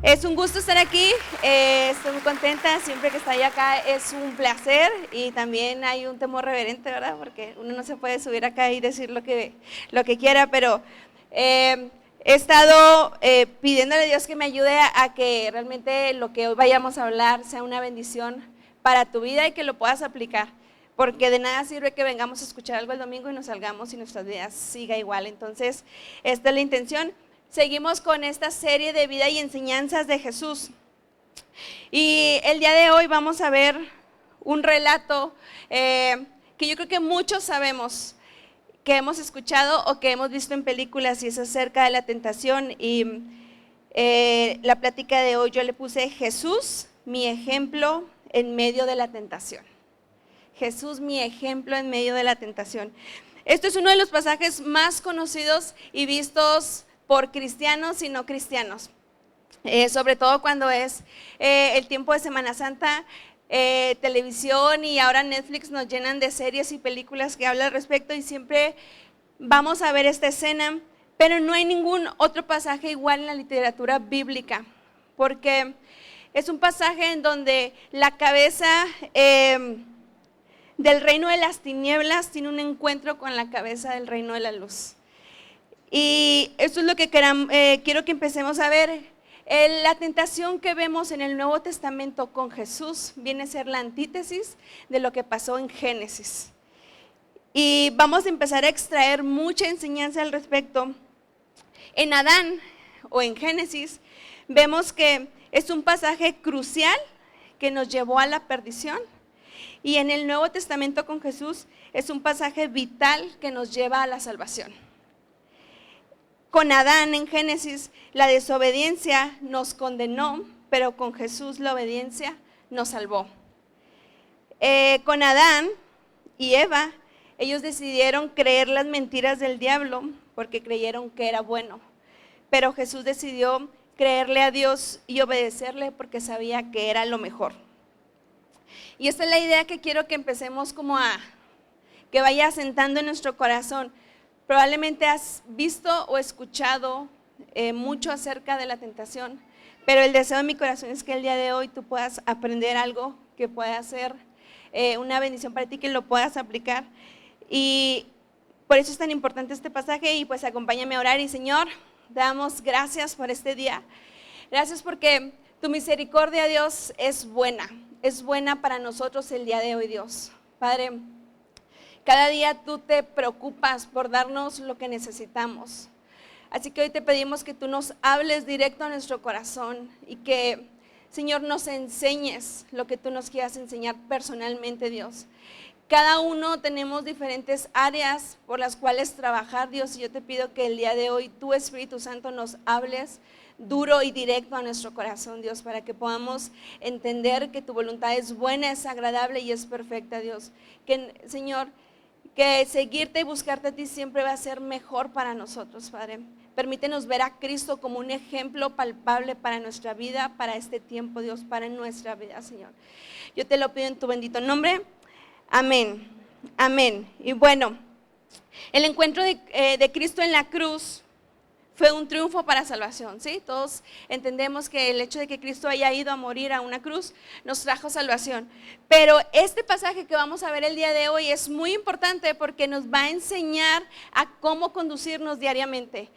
Es un gusto estar aquí, estoy muy contenta, siempre que estoy acá es un placer y también hay un temor reverente, ¿verdad? Porque uno no se puede subir acá y decir lo que quiera, pero he estado pidiéndole a Dios que me ayude a que realmente lo que hoy vayamos a hablar sea una bendición para tu vida y que lo puedas aplicar. Porque de nada sirve que vengamos a escuchar algo el domingo y nos salgamos y nuestras vidas siga igual. Entonces, esta es la intención. Seguimos con esta serie de vida y enseñanzas de Jesús. Y el día de hoy vamos a ver un relato que yo creo que muchos sabemos, que hemos escuchado o que hemos visto en películas, y es acerca de la tentación. Y la plática de hoy yo le puse Jesús, mi ejemplo en medio de la tentación. Jesús, mi ejemplo en medio de la tentación. Esto es uno de los pasajes más conocidos y vistos por cristianos y no cristianos, sobre todo cuando es el tiempo de Semana Santa. Televisión y ahora Netflix nos llenan de series y películas que hablan al respecto y siempre vamos a ver esta escena, pero no hay ningún otro pasaje igual en la literatura bíblica, porque es un pasaje en donde la cabeza del reino de las tinieblas tiene un encuentro con la cabeza del reino de la luz. Y esto es lo que quiero que empecemos a ver. La tentación que vemos en el Nuevo Testamento con Jesús viene a ser la antítesis de lo que pasó en Génesis. Y vamos a empezar a extraer mucha enseñanza al respecto. En Adán o en Génesis vemos que es un pasaje crucial que nos llevó a la perdición. Y en el Nuevo Testamento con Jesús es un pasaje vital que nos lleva a la salvación. Con Adán en Génesis la desobediencia nos condenó, pero con Jesús la obediencia nos salvó. Con Adán y Eva, ellos decidieron creer las mentiras del diablo porque creyeron que era bueno, pero Jesús decidió creerle a Dios y obedecerle porque sabía que era lo mejor. Y esta es la idea que quiero que empecemos que vaya asentando en nuestro corazón. Probablemente has visto o escuchado mucho acerca de la tentación, pero el deseo de mi corazón es que el día de hoy tú puedas aprender algo que pueda ser una bendición para ti, que lo puedas aplicar. Y por eso es tan importante este pasaje. Y pues acompáñame a orar. Y Señor, damos gracias por este día. Gracias porque tu misericordia, Dios, es buena para nosotros el día de hoy, Dios. Padre, cada día tú te preocupas por darnos lo que necesitamos. Así que hoy te pedimos que tú nos hables directo a nuestro corazón y que, Señor, nos enseñes lo que tú nos quieras enseñar personalmente, Dios. Cada uno tenemos diferentes áreas por las cuales trabajar, Dios, y yo te pido que el día de hoy tu Espíritu Santo nos hables duro y directo a nuestro corazón, Dios, para que podamos entender que tu voluntad es buena, es agradable y es perfecta, Dios. Que, Señor, que seguirte y buscarte a ti siempre va a ser mejor para nosotros, Padre. Permítenos ver a Cristo como un ejemplo palpable para nuestra vida, para este tiempo, Dios, para nuestra vida, Señor. Yo te lo pido en tu bendito nombre. Amén. Amén. Y bueno, el encuentro de Cristo en la cruz fue un triunfo para salvación, ¿sí? Todos entendemos que el hecho de que Cristo haya ido a morir a una cruz nos trajo salvación. Pero este pasaje que vamos a ver el día de hoy es muy importante porque nos va a enseñar a cómo conducirnos diariamente.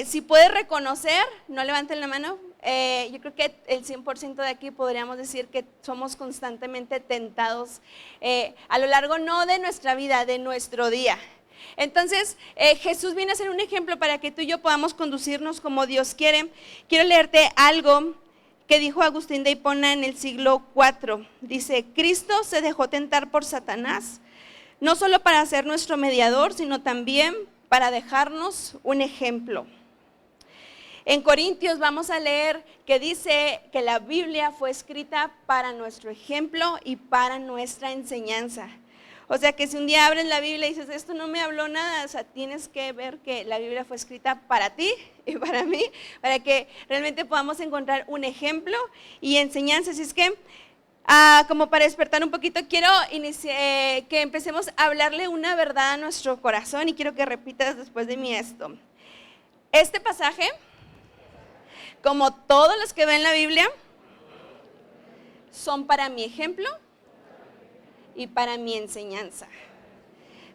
Si puedes reconocer, no levanten la mano, yo creo que el 100% de aquí podríamos decir que somos constantemente tentados a lo largo no de nuestra vida, de nuestro día. Entonces Jesús viene a ser un ejemplo para que tú y yo podamos conducirnos como Dios quiere. Quiero leerte algo que dijo Agustín de Hipona en el siglo IV. Dice: Cristo se dejó tentar por Satanás, no solo para ser nuestro mediador, sino también para dejarnos un ejemplo. En Corintios vamos a leer que dice que la Biblia fue escrita para nuestro ejemplo y para nuestra enseñanza. O sea que si un día abres la Biblia y dices, esto no me habló nada, o sea, tienes que ver que la Biblia fue escrita para ti y para mí, para que realmente podamos encontrar un ejemplo y enseñanza. Así es que, como para despertar un poquito, quiero que empecemos a hablarle una verdad a nuestro corazón y quiero que repitas después de mí esto. Este pasaje como todos los que ven la Biblia, son para mi ejemplo y para mi enseñanza.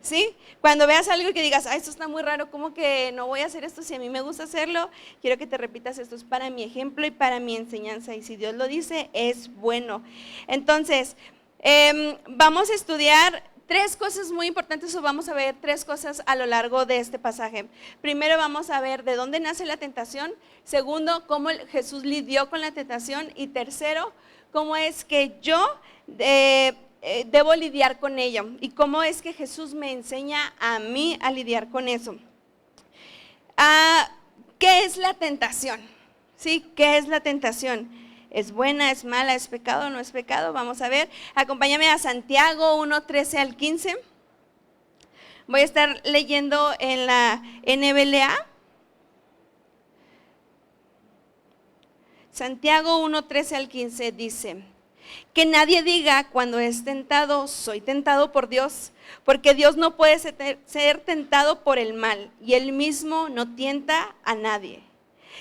¿Sí? Cuando veas algo y que digas, esto está muy raro, ¿cómo que no voy a hacer esto si a mí me gusta hacerlo? Quiero que te repitas, esto es para mi ejemplo y para mi enseñanza. Y si Dios lo dice, es bueno. Entonces, vamos a estudiar 3 cosas muy importantes, o vamos a ver 3 cosas a lo largo de este pasaje. Primero vamos a ver de dónde nace la tentación. Segundo, cómo Jesús lidió con la tentación. Y tercero, cómo es que yo debo lidiar con ello y cómo es que Jesús me enseña a mí a lidiar con eso. ¿Qué es la tentación? ¿Sí? ¿Qué es la tentación? ¿Es buena, es mala, es pecado, no es pecado? Vamos a ver. Acompáñame a Santiago 1:13 al 15. Voy a estar leyendo en la NBLA. Santiago 1:13 al 15 dice: que nadie diga cuando es tentado, soy tentado por Dios, porque Dios no puede ser tentado por el mal, y Él mismo no tienta a nadie,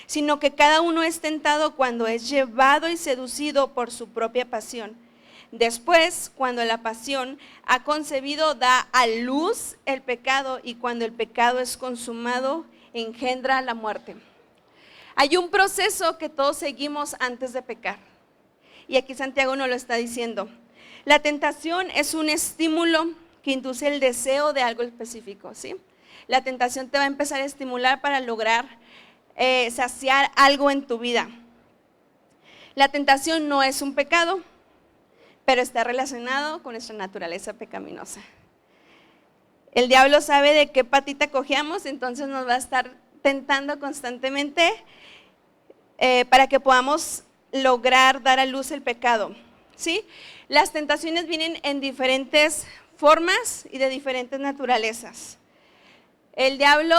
sino que cada uno es tentado cuando es llevado y seducido por su propia pasión. Después, cuando la pasión ha concebido, da a luz el pecado, y cuando el pecado es consumado, engendra la muerte. Hay un proceso que todos seguimos antes de pecar. Y aquí Santiago nos lo está diciendo. La tentación es un estímulo que induce el deseo de algo específico, ¿sí? La tentación te va a empezar a estimular para lograr saciar algo en tu vida. La tentación no es un pecado, pero está relacionado con nuestra naturaleza pecaminosa. El diablo sabe de qué patita cojeamos, entonces nos va a estar tentando constantemente para que podamos lograr dar a luz el pecado, ¿sí? Las tentaciones vienen en diferentes formas y de diferentes naturalezas. El diablo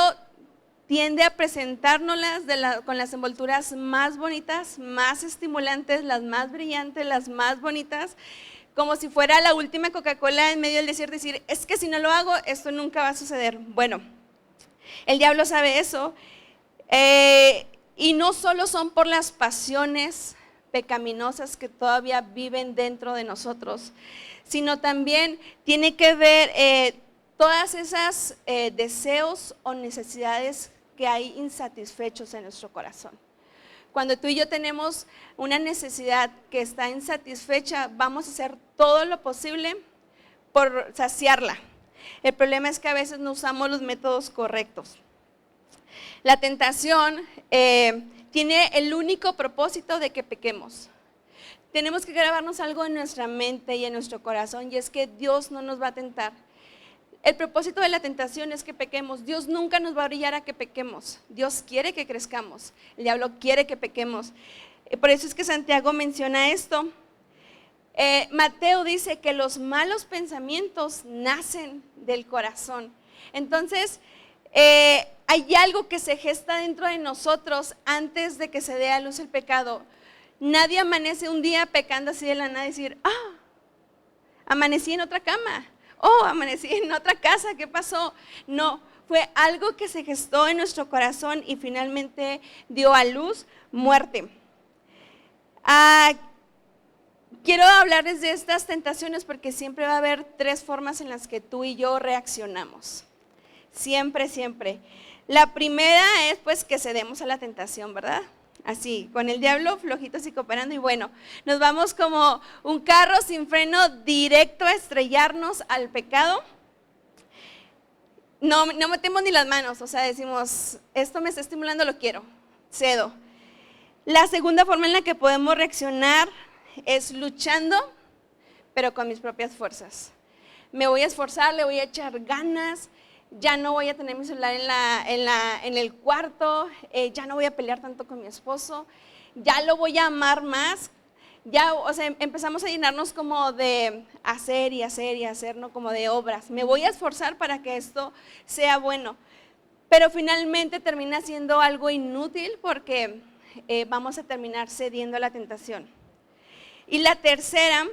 tiende a presentárnoslas con las envolturas más bonitas, más estimulantes, las más brillantes, las más bonitas, como si fuera la última Coca-Cola en medio del desierto, y decir, es que si no lo hago, esto nunca va a suceder. Bueno, el diablo sabe eso, y no solo son por las pasiones pecaminosas que todavía viven dentro de nosotros, sino también tiene que ver todas esas deseos o necesidades que hay insatisfechos en nuestro corazón. Cuando tú y yo tenemos una necesidad que está insatisfecha, vamos a hacer todo lo posible por saciarla. El problema es que a veces no usamos los métodos correctos. La tentación tiene el único propósito de que pequemos. Tenemos que grabarnos algo en nuestra mente y en nuestro corazón, y es que Dios no nos va a tentar. El propósito de la tentación es que pequemos. Dios nunca nos va a brillar a que pequemos. Dios quiere que crezcamos. El diablo quiere que pequemos. Por eso es que Santiago menciona esto. Mateo dice que los malos pensamientos nacen del corazón. Entonces, hay algo que se gesta dentro de nosotros antes de que se dé a luz el pecado. Nadie amanece un día pecando así de la nada y decir, amanecí en otra cama, amanecí en otra casa, ¿qué pasó? No, fue algo que se gestó en nuestro corazón y finalmente dio a luz muerte. Quiero hablarles de estas tentaciones porque siempre va a haber 3 formas en las que tú y yo reaccionamos. Siempre, siempre. La primera es pues que cedemos a la tentación, ¿verdad? Así, con el diablo flojitos y cooperando, y bueno, nos vamos como un carro sin freno directo a estrellarnos al pecado. No metemos ni las manos, o sea, decimos, esto me está estimulando, lo quiero, cedo. La segunda forma en la que podemos reaccionar es luchando, pero con mis propias fuerzas. Me voy a esforzar, le voy a echar ganas. Ya no voy a tener mi celular en el cuarto, ya no voy a pelear tanto con mi esposo, ya lo voy a amar más. Ya, o sea, empezamos a llenarnos como de hacer y hacer y hacer, ¿no? Como de obras. Me voy a esforzar para que esto sea bueno, pero finalmente termina siendo algo inútil porque vamos a terminar cediendo a la tentación. Y la tercera,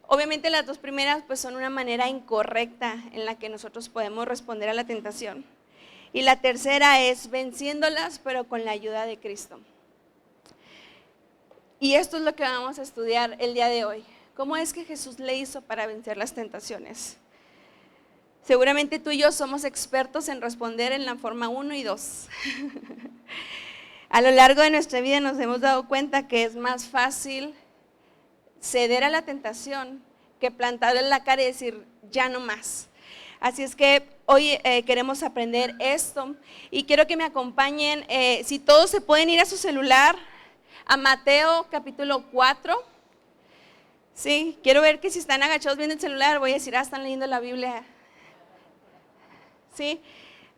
obviamente las 2 primeras pues son una manera incorrecta en la que nosotros podemos responder a la tentación. Y la tercera es venciéndolas, pero con la ayuda de Cristo. Y esto es lo que vamos a estudiar el día de hoy. ¿Cómo es que Jesús le hizo para vencer las tentaciones? Seguramente tú y yo somos expertos en responder en la forma 1 y 2. A lo largo de nuestra vida nos hemos dado cuenta que es más fácil ceder a la tentación que plantar en la cara y decir, ya no más. Así es que hoy queremos aprender esto y quiero que me acompañen, si todos se pueden ir a su celular, a Mateo capítulo 4. Sí, quiero ver que si están agachados viendo el celular, voy a decir, están leyendo la Biblia. Sí,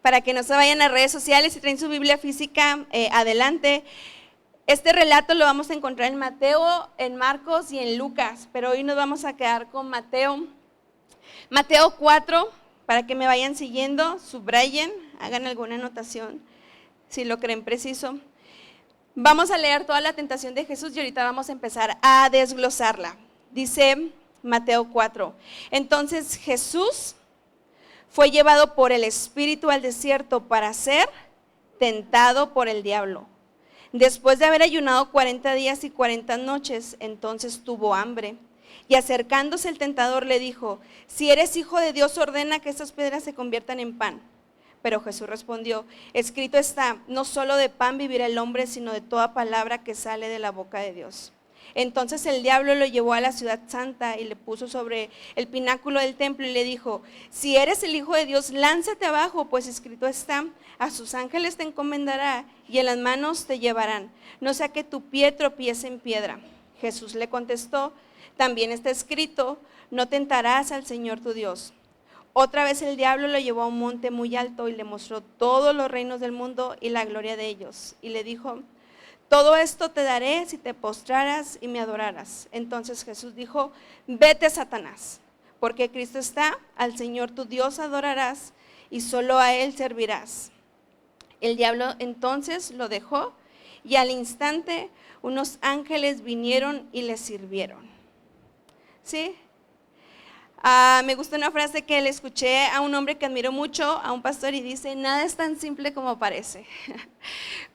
para que no se vayan a redes sociales y traen su Biblia física, adelante. Este relato lo vamos a encontrar en Mateo, en Marcos y en Lucas, pero hoy nos vamos a quedar con Mateo. Mateo 4, para que me vayan siguiendo, subrayen, hagan alguna anotación, si lo creen preciso. Vamos a leer toda la tentación de Jesús y ahorita vamos a empezar a desglosarla. Dice Mateo 4, entonces Jesús fue llevado por el Espíritu al desierto para ser tentado por el diablo. Después de haber ayunado 40 días y 40 noches, entonces tuvo hambre. Y acercándose el tentador le dijo, si eres hijo de Dios, ordena que estas piedras se conviertan en pan. Pero Jesús respondió, escrito está, no solo de pan vivirá el hombre, sino de toda palabra que sale de la boca de Dios. Entonces el diablo lo llevó a la ciudad santa y le puso sobre el pináculo del templo y le dijo, si eres el Hijo de Dios, lánzate abajo, pues escrito está, a sus ángeles te encomendará y en las manos te llevarán, no sea que tu pie tropiece en piedra. Jesús le contestó, también está escrito, no tentarás al Señor tu Dios. Otra vez el diablo lo llevó a un monte muy alto y le mostró todos los reinos del mundo y la gloria de ellos. Y le dijo, todo esto te daré si te postraras y me adoraras. Entonces Jesús dijo, vete, Satanás, porque Cristo está, al Señor tu Dios adorarás y solo a Él servirás. El diablo entonces lo dejó y al instante unos ángeles vinieron y le sirvieron. ¿Sí? Me gusta una frase que le escuché a un hombre que admiro mucho, a un pastor, y dice, nada es tan simple como parece.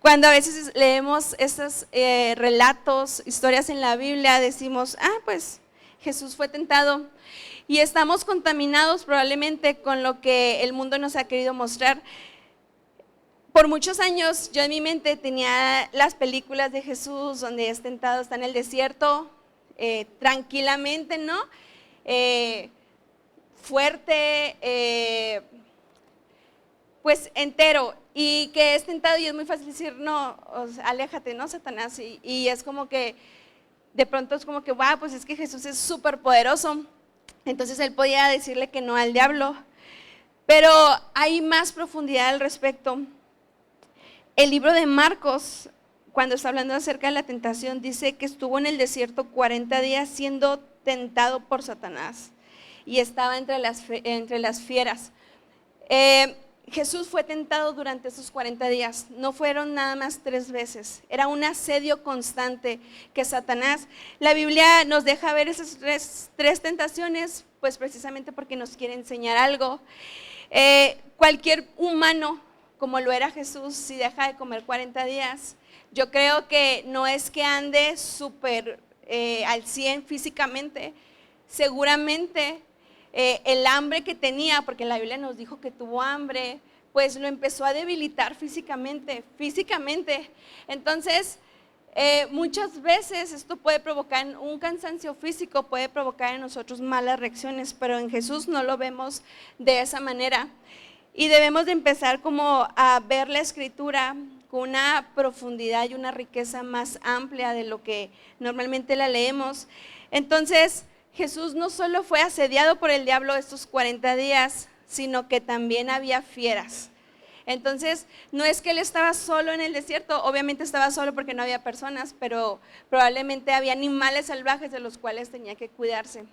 Cuando a veces leemos estos relatos, historias en la Biblia, decimos, pues Jesús fue tentado y estamos contaminados probablemente con lo que el mundo nos ha querido mostrar. Por muchos años yo en mi mente tenía las películas de Jesús donde es tentado, está en el desierto, tranquilamente, ¿no? Fuerte, pues entero, y que es tentado y es muy fácil decir, no, aléjate, ¿no, Satanás? Y es como que, de pronto es como que, pues es que Jesús es súper poderoso, entonces él podía decirle que no al diablo, pero hay más profundidad al respecto. El libro de Marcos, cuando está hablando acerca de la tentación, dice que estuvo en el desierto 40 días siendo tentado por Satanás y estaba entre las fieras. Jesús fue tentado durante esos 40 días, no fueron nada más 3 veces, era un asedio constante que Satanás, la Biblia nos deja ver esas tres tentaciones, pues precisamente porque nos quiere enseñar algo. Cualquier humano, como lo era Jesús, si deja de comer 40 días, yo creo que no es que ande súper al 100 físicamente, seguramente el hambre que tenía, porque la Biblia nos dijo que tuvo hambre, pues lo empezó a debilitar físicamente. Entonces, muchas veces esto puede provocar un cansancio físico, puede provocar en nosotros malas reacciones, pero en Jesús no lo vemos de esa manera. Y debemos de empezar como a ver la Escritura con una profundidad y una riqueza más amplia de lo que normalmente la leemos. Entonces, Jesús no solo fue asediado por el diablo estos 40 días, sino que también había fieras. Entonces, no es que él estaba solo en el desierto, obviamente estaba solo porque no había personas, pero probablemente había animales salvajes de los cuales tenía que cuidarse.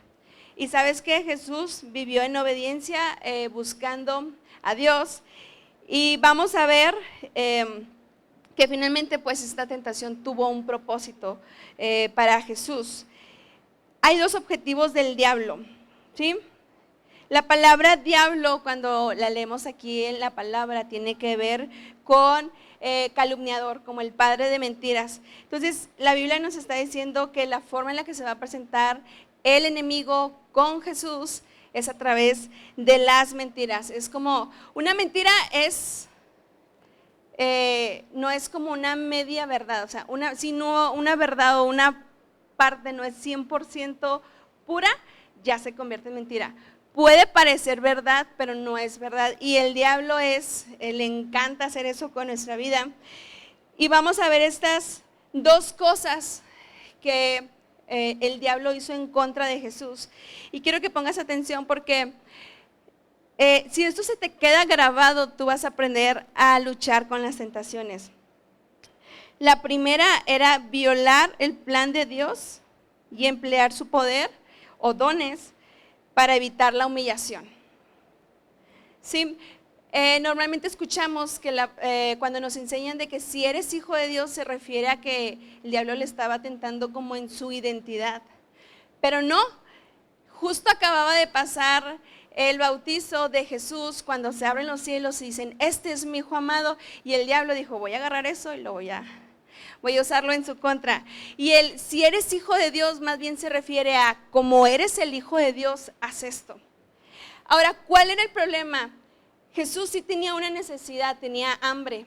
Y ¿sabes qué? Jesús vivió en obediencia, buscando a Dios, y vamos a ver que finalmente pues esta tentación tuvo un propósito para Jesús. Hay 2 objetivos del diablo, ¿sí? La palabra diablo, cuando la leemos aquí en la palabra, tiene que ver con calumniador, como el padre de mentiras. Entonces, la Biblia nos está diciendo que la forma en la que se va a presentar el enemigo con Jesús es a través de las mentiras. Es como, una mentira no es como una media verdad, o sea, sino una verdad o una parte no es 100% pura, ya se convierte en mentira. Puede parecer verdad, pero no es verdad. Y el diablo le encanta hacer eso con nuestra vida. Y vamos a ver estas dos cosas que el diablo hizo en contra de Jesús. Y quiero que pongas atención porque si esto se te queda grabado, tú vas a aprender a luchar con las tentaciones. La primera era violar el plan de Dios y emplear su poder o dones para evitar la humillación. ¿Sí? Normalmente escuchamos que cuando nos enseñan de que si eres hijo de Dios se refiere a que el diablo le estaba tentando como en su identidad. Pero no, justo acababa de pasar el bautizo de Jesús cuando se abren los cielos y dicen, este es mi hijo amado, y el diablo dijo, voy a agarrar eso y voy a usarlo en su contra. Y si eres hijo de Dios, más bien se refiere a, como eres el hijo de Dios, haz esto. Ahora, ¿cuál era el problema? Jesús sí tenía una necesidad, tenía hambre.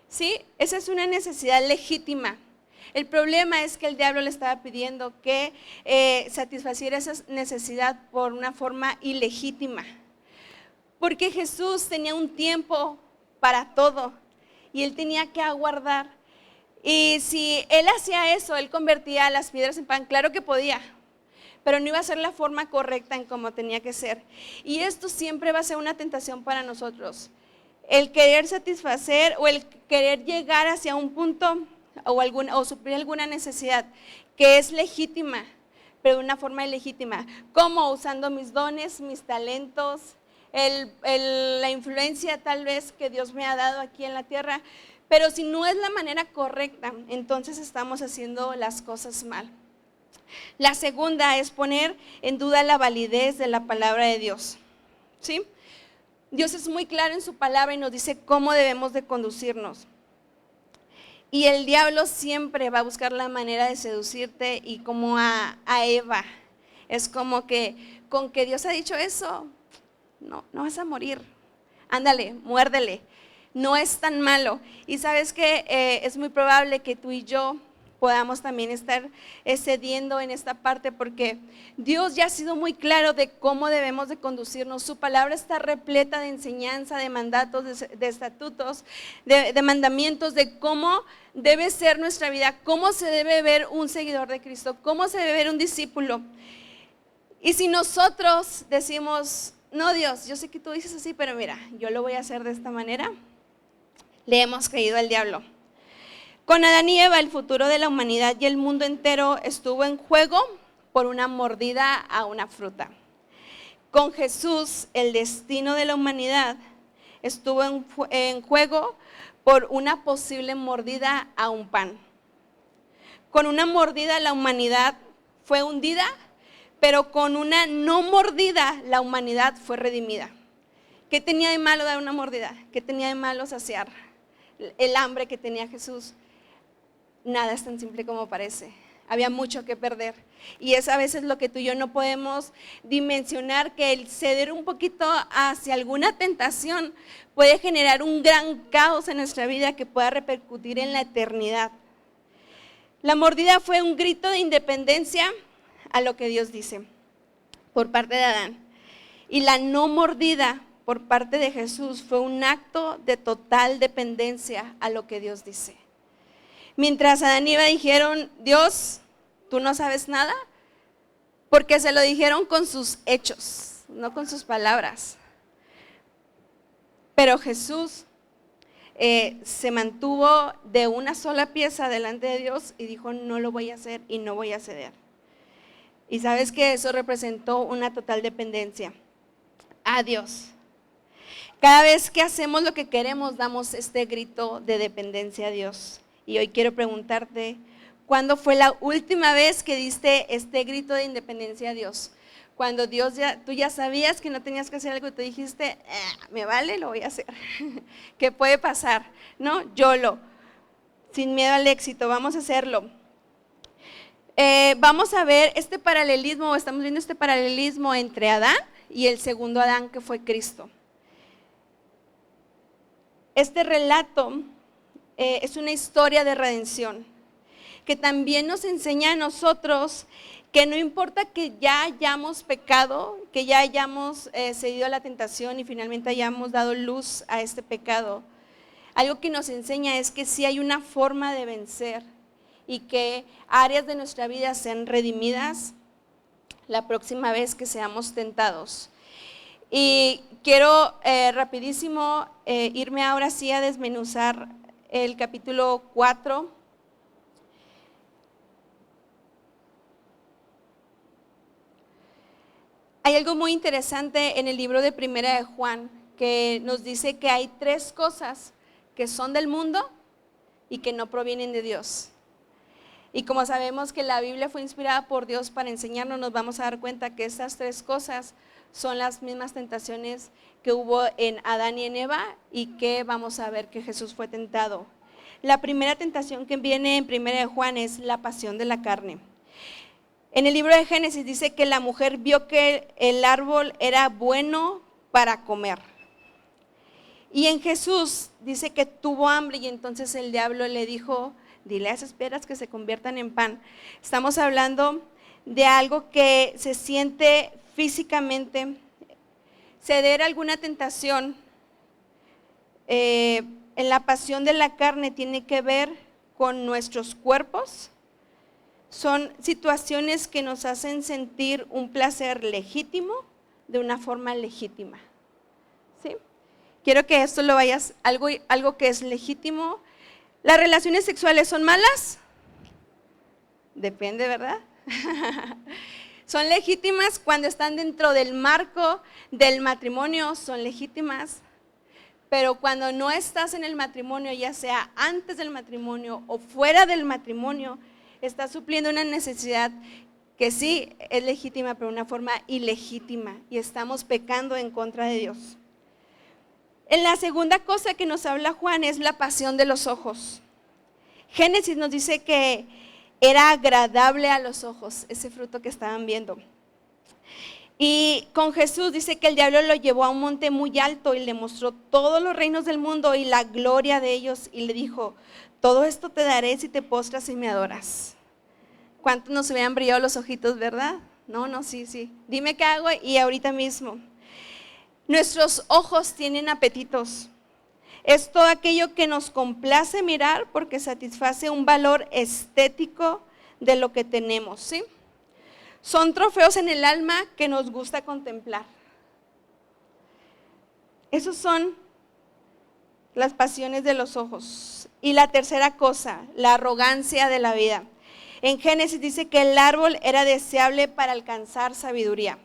¿Sí? Esa es una necesidad legítima. El problema es que el diablo le estaba pidiendo que satisfaciera esa necesidad por una forma ilegítima. Porque Jesús tenía un tiempo para todo y él tenía que aguardar. Y si él hacía eso, él convertía las piedras en pan, claro que podía, pero no iba a ser la forma correcta en cómo tenía que ser. Y esto siempre va a ser una tentación para nosotros. El querer satisfacer o el querer llegar hacia un punto o suplir alguna necesidad que es legítima, pero de una forma ilegítima. ¿Cómo? Usando mis dones, mis talentos, la influencia tal vez que Dios me ha dado aquí en la tierra. Pero si no es la manera correcta, entonces estamos haciendo las cosas mal. La segunda es poner en duda la validez de la palabra de Dios. ¿Sí? Dios es muy claro en su palabra y nos dice cómo debemos de conducirnos. Y el diablo siempre va a buscar la manera de seducirte, y como a Eva. Es como que con que Dios ha dicho eso, no vas a morir. Ándale, muérdele. No es tan malo. Y sabes que es muy probable que tú y yo podamos también estar cediendo en esta parte, porque Dios ya ha sido muy claro de cómo debemos de conducirnos. Su palabra está repleta de enseñanza, de mandatos, de estatutos, de mandamientos, de cómo debe ser nuestra vida, cómo se debe ver un seguidor de Cristo, cómo se debe ver un discípulo. Y si nosotros decimos, no Dios, yo sé que tú dices así, pero mira, yo lo voy a hacer de esta manera, le hemos creído al diablo. Con Adán y Eva, el futuro de la humanidad y el mundo entero estuvo en juego por una mordida a una fruta. Con Jesús, el destino de la humanidad estuvo en juego por una posible mordida a un pan. Con una mordida la humanidad fue hundida, pero con una no mordida la humanidad fue redimida. ¿Qué tenía de malo dar una mordida? ¿Qué tenía de malo saciar el hambre que tenía Jesús? Nada es tan simple como parece. Había mucho que perder. Y es a veces lo que tú y yo no podemos dimensionar, que el ceder un poquito hacia alguna tentación puede generar un gran caos en nuestra vida que pueda repercutir en la eternidad. La mordida fue un grito de independencia a lo que Dios dice por parte de Adán. Y la no mordida por parte de Jesús fue un acto de total dependencia a lo que Dios dice. Mientras Adán y Eva dijeron, Dios, tú no sabes nada, porque se lo dijeron con sus hechos, no con sus palabras. Pero Jesús se mantuvo de una sola pieza delante de Dios y dijo, no lo voy a hacer y no voy a ceder. Y sabes que eso representó una total dependencia a Dios. Cada vez que hacemos lo que queremos, damos este grito de dependencia a Dios. Y hoy quiero preguntarte, ¿cuándo fue la última vez que diste este grito de independencia a Dios? Cuando tú ya sabías que no tenías que hacer algo y tú dijiste, me vale, lo voy a hacer. ¿Qué puede pasar? ¿No? YOLO, sin miedo al éxito, vamos a hacerlo. Vamos a ver este paralelismo, estamos viendo este paralelismo entre Adán y el segundo Adán, que fue Cristo. Este relato es una historia de redención que también nos enseña a nosotros que no importa que ya hayamos pecado, que ya hayamos cedido a la tentación y finalmente hayamos dado luz a este pecado, algo que nos enseña es que sí hay una forma de vencer y que áreas de nuestra vida sean redimidas la próxima vez que seamos tentados. Y quiero rapidísimo irme ahora sí a desmenuzar el capítulo 4. Hay algo muy interesante en el libro de Primera de Juan que nos dice que hay 3 cosas que son del mundo y que no provienen de Dios. Y como sabemos que la Biblia fue inspirada por Dios para enseñarnos, nos vamos a dar cuenta que estas 3 cosas son las mismas tentaciones que hubo en Adán y en Eva y que vamos a ver que Jesús fue tentado. La primera tentación que viene en Primera de Juan es la pasión de la carne. En el libro de Génesis dice que la mujer vio que el árbol era bueno para comer. Y en Jesús dice que tuvo hambre y entonces el diablo le dijo, dile a esas piedras que se conviertan en pan. Estamos hablando de algo que se siente físicamente. Ceder a alguna tentación en la pasión de la carne tiene que ver con nuestros cuerpos. Son situaciones que nos hacen sentir un placer legítimo de una forma legítima. ¿Sí? Quiero que esto lo vayas, algo que es legítimo. ¿Las relaciones sexuales son malas? Depende, ¿verdad? Son legítimas cuando están dentro del marco del matrimonio, son legítimas. Pero cuando no estás en el matrimonio, ya sea antes del matrimonio o fuera del matrimonio, estás supliendo una necesidad que sí es legítima, pero de una forma ilegítima. Y estamos pecando en contra de Dios. En la segunda cosa que nos habla Juan es la pasión de los ojos. Génesis nos dice que era agradable a los ojos ese fruto que estaban viendo. Y con Jesús dice que el diablo lo llevó a un monte muy alto y le mostró todos los reinos del mundo y la gloria de ellos y le dijo, todo esto te daré si te postras y me adoras. ¿Cuántos nos hubieran brillado los ojitos, verdad? No, sí. Dime qué hago y ahorita mismo. Nuestros ojos tienen apetitos. Es todo aquello que nos complace mirar porque satisface un valor estético de lo que tenemos, ¿sí? Son trofeos en el alma que nos gusta contemplar. Esos son las pasiones de los ojos. Y la tercera cosa, la arrogancia de la vida. En Génesis dice que el árbol era deseable para alcanzar sabiduría.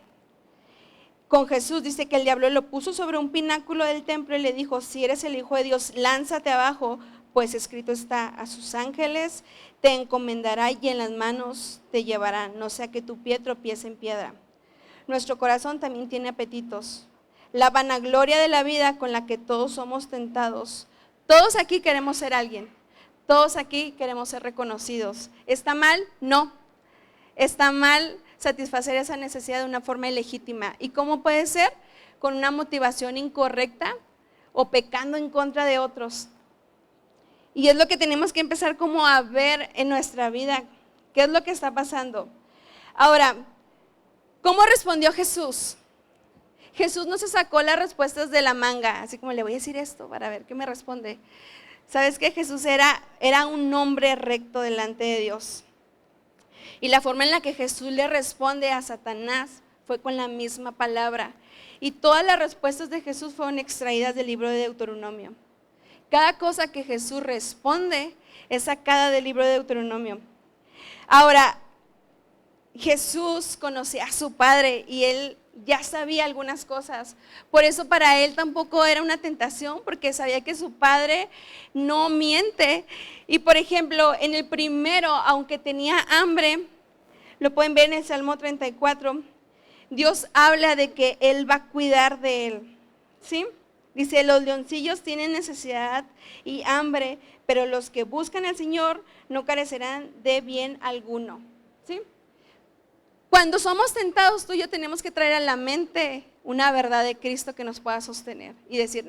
Con Jesús dice que el diablo lo puso sobre un pináculo del templo y le dijo, si eres el Hijo de Dios, lánzate abajo, pues escrito está, a sus ángeles te encomendará y en las manos te llevará, no sea que tu pie tropiece en piedra. Nuestro corazón también tiene apetitos. La vanagloria de la vida con la que todos somos tentados. Todos aquí queremos ser alguien. Todos aquí queremos ser reconocidos. ¿Está mal? No. Está mal satisfacer esa necesidad de una forma ilegítima. ¿Y cómo puede ser? Con una motivación incorrecta o pecando en contra de otros. Y es lo que tenemos que empezar como a ver en nuestra vida. ¿Qué es lo que está pasando? Ahora, ¿cómo respondió Jesús? Jesús no se sacó las respuestas de la manga, así como le voy a decir esto para ver qué me responde. ¿Sabes qué? Jesús era un hombre recto delante de Dios. Y la forma en la que Jesús le responde a Satanás fue con la misma palabra. Y todas las respuestas de Jesús fueron extraídas del libro de Deuteronomio. Cada cosa que Jesús responde es sacada del libro de Deuteronomio. Ahora, Jesús conocía a su Padre y él ya sabía algunas cosas. Por eso para él tampoco era una tentación, porque sabía que su Padre no miente. Y por ejemplo, en el primero, aunque tenía hambre, lo pueden ver en el Salmo 34, Dios habla de que Él va a cuidar de él, ¿sí? Dice, los leoncillos tienen necesidad y hambre, pero los que buscan al Señor no carecerán de bien alguno, ¿sí? Cuando somos tentados, tú y yo tenemos que traer a la mente una verdad de Cristo que nos pueda sostener y decir,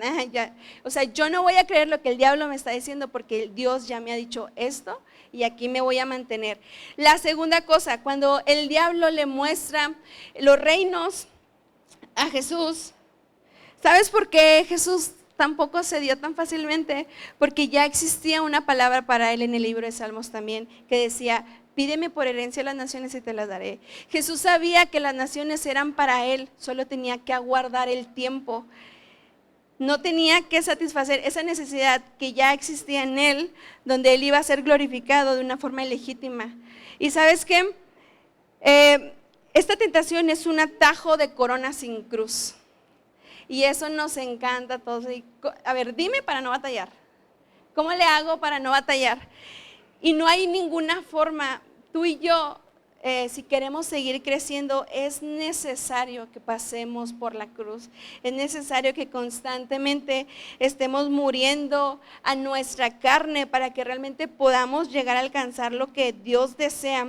yo no voy a creer lo que el diablo me está diciendo porque Dios ya me ha dicho esto y aquí me voy a mantener. La segunda cosa, cuando el diablo le muestra los reinos a Jesús, ¿sabes por qué Jesús tampoco se dio tan fácilmente? Porque ya existía una palabra para él en el libro de Salmos también, que decía, pídeme por herencia las naciones y te las daré. Jesús sabía que las naciones eran para él, solo tenía que aguardar el tiempo. No tenía que satisfacer esa necesidad que ya existía en él, donde él iba a ser glorificado de una forma legítima. Y ¿sabes qué? Esta tentación es un atajo de corona sin cruz. Y eso nos encanta a todos. A ver, dime para no batallar. ¿Cómo le hago para no batallar? Y no hay ninguna forma. Tú y yo, si queremos seguir creciendo, es necesario que pasemos por la cruz. Es necesario que constantemente estemos muriendo a nuestra carne para que realmente podamos llegar a alcanzar lo que Dios desea.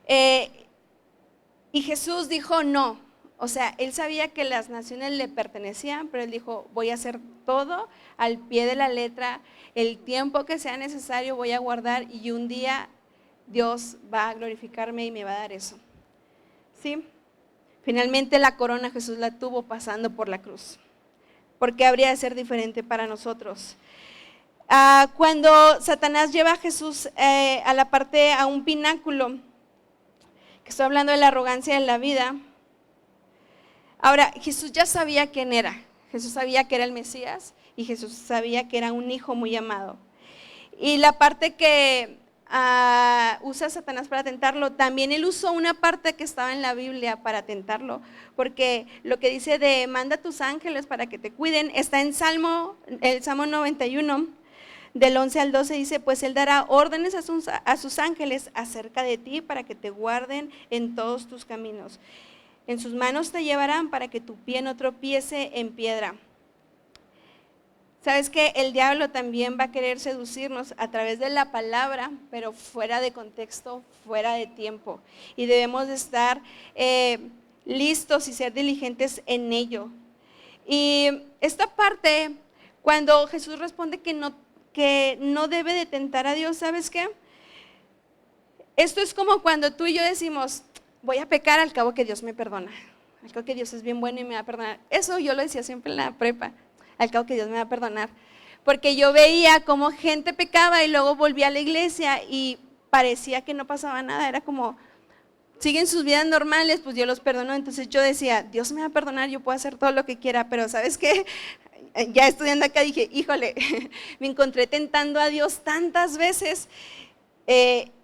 Y Jesús dijo no. O sea, él sabía que las naciones le pertenecían, pero él dijo, voy a hacer todo al pie de la letra, el tiempo que sea necesario voy a guardar y un día Dios va a glorificarme y me va a dar eso. ¿Sí? Finalmente la corona Jesús la tuvo pasando por la cruz. ¿Por qué habría de ser diferente para nosotros? Cuando Satanás lleva a Jesús a un pináculo, que estoy hablando de la arrogancia de la vida. Ahora, Jesús ya sabía quién era. Jesús sabía que era el Mesías y Jesús sabía que era un hijo muy amado. Y la parte que usa Satanás para tentarlo, también él usó una parte que estaba en la Biblia para tentarlo, porque lo que dice de manda a tus ángeles para que te cuiden, está en el Salmo 91, del 11 al 12 dice, pues él dará órdenes a sus ángeles acerca de ti para que te guarden en todos tus caminos. En sus manos te llevarán para que tu pie no tropiece en piedra. ¿Sabes qué? El diablo también va a querer seducirnos a través de la palabra, pero fuera de contexto, fuera de tiempo. Y debemos de estar listos y ser diligentes en ello. Y esta parte, cuando Jesús responde que no debe de tentar a Dios, ¿sabes qué? Esto es como cuando tú y yo decimos, voy a pecar, al cabo que Dios me perdona. Al cabo que Dios es bien bueno y me va a perdonar. Eso yo lo decía siempre en la prepa. Al cabo que Dios me va a perdonar. Porque yo veía cómo gente pecaba y luego volvía a la iglesia y parecía que no pasaba nada. Era como, siguen sus vidas normales, pues Dios los perdonó. Entonces yo decía, Dios me va a perdonar, yo puedo hacer todo lo que quiera. Pero ¿sabes qué? Ya estudiando acá dije, híjole, me encontré tentando a Dios tantas veces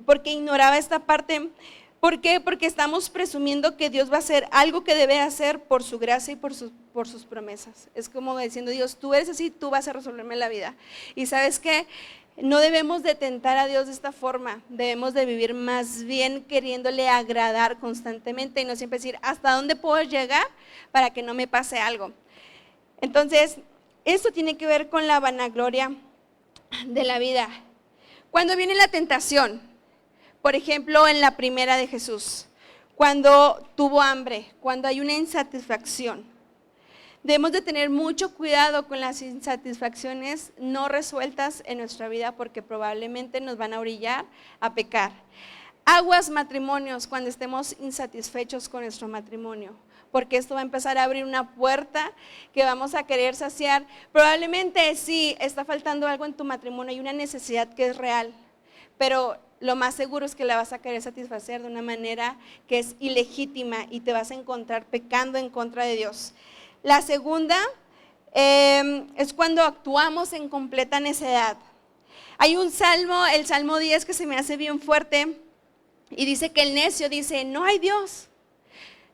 porque ignoraba esta parte. ¿Por qué? Porque estamos presumiendo que Dios va a hacer algo que debe hacer por su gracia y por sus promesas. Es como diciendo, Dios, tú eres así, tú vas a resolverme la vida. Y ¿sabes qué? No debemos de tentar a Dios de esta forma. Debemos de vivir más bien queriéndole agradar constantemente y no siempre decir, ¿hasta dónde puedo llegar para que no me pase algo? Entonces, esto tiene que ver con la vanagloria de la vida. Cuando viene la tentación, por ejemplo, en la primera de Jesús, cuando tuvo hambre, cuando hay una insatisfacción, debemos de tener mucho cuidado con las insatisfacciones no resueltas en nuestra vida porque probablemente nos van a orillar a pecar. Aguas matrimonios cuando estemos insatisfechos con nuestro matrimonio, porque esto va a empezar a abrir una puerta que vamos a querer saciar. Probablemente sí, está faltando algo en tu matrimonio, hay una necesidad que es real, pero lo más seguro es que la vas a querer satisfacer de una manera que es ilegítima y te vas a encontrar pecando en contra de Dios. La segunda es cuando actuamos en completa necedad. Hay un salmo, el Salmo 10, que se me hace bien fuerte y dice que el necio dice, no hay Dios,